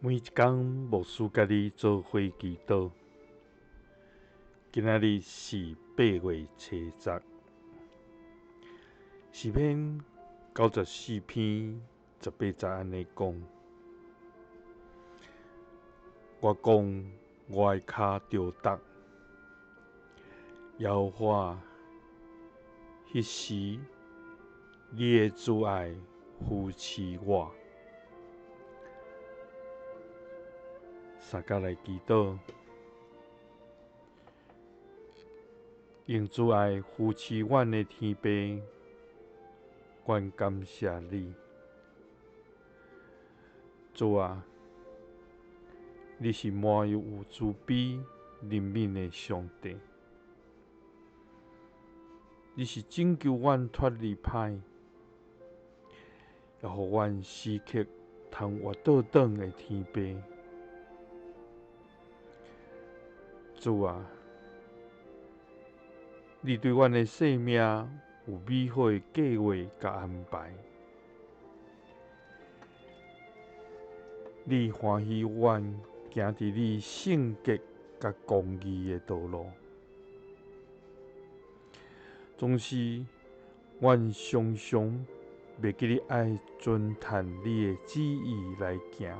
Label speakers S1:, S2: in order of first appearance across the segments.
S1: 每一天，牧师甲你做伙祈祷。今仔日是8月初10，诗篇94篇18节安尼讲：我讲我的脚着踏，耶和华，迄时你的慈爱扶持我。三甲来祈祷，用慈爱扶持阮的天父，阮感谢你。主啊，你是满有慈悲怜悯的上帝，你是拯救阮脱离歹，也互阮时刻通活倒转的天父。主啊，你对阮的生命有美好的计划甲安排，你欢喜阮行伫你圣洁甲公义的道路，总是阮常常袂记你爱遵趁你的旨意来行。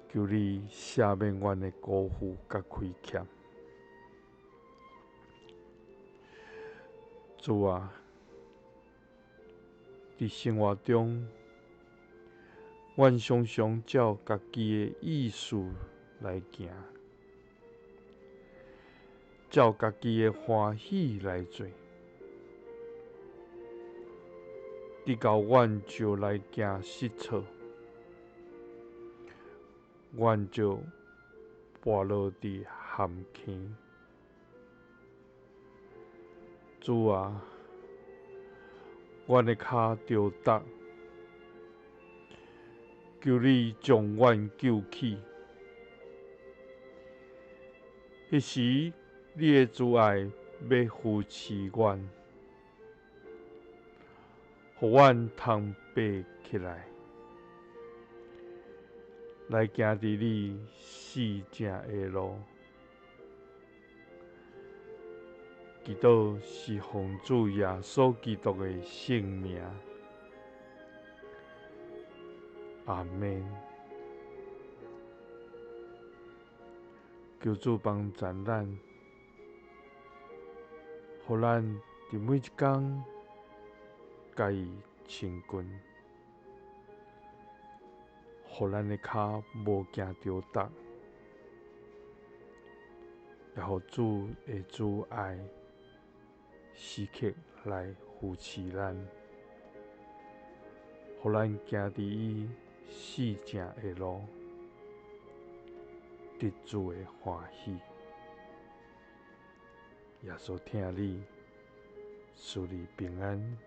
S1: 求你赦免阮的辜负甲亏欠。主啊，伫生活中，阮常常照家己的意思来行，照家己的欢喜来做。你教阮就来行失错，阮就跋落伫陷坑。主啊，阮的脚着踏，求你将阮救起。迄时，你的慈爱要扶持阮，互阮通爬起来，来行伫你四正的路。祈祷是奉主耶稣基督的圣名，阿们。求主帮助咱，互咱伫每一天家己亲近，互咱的脚无行着踏，也互主的慈爱时刻来扶持咱，互咱行伫伊四正的路，得主的欢喜。耶稣听你，赐你平安。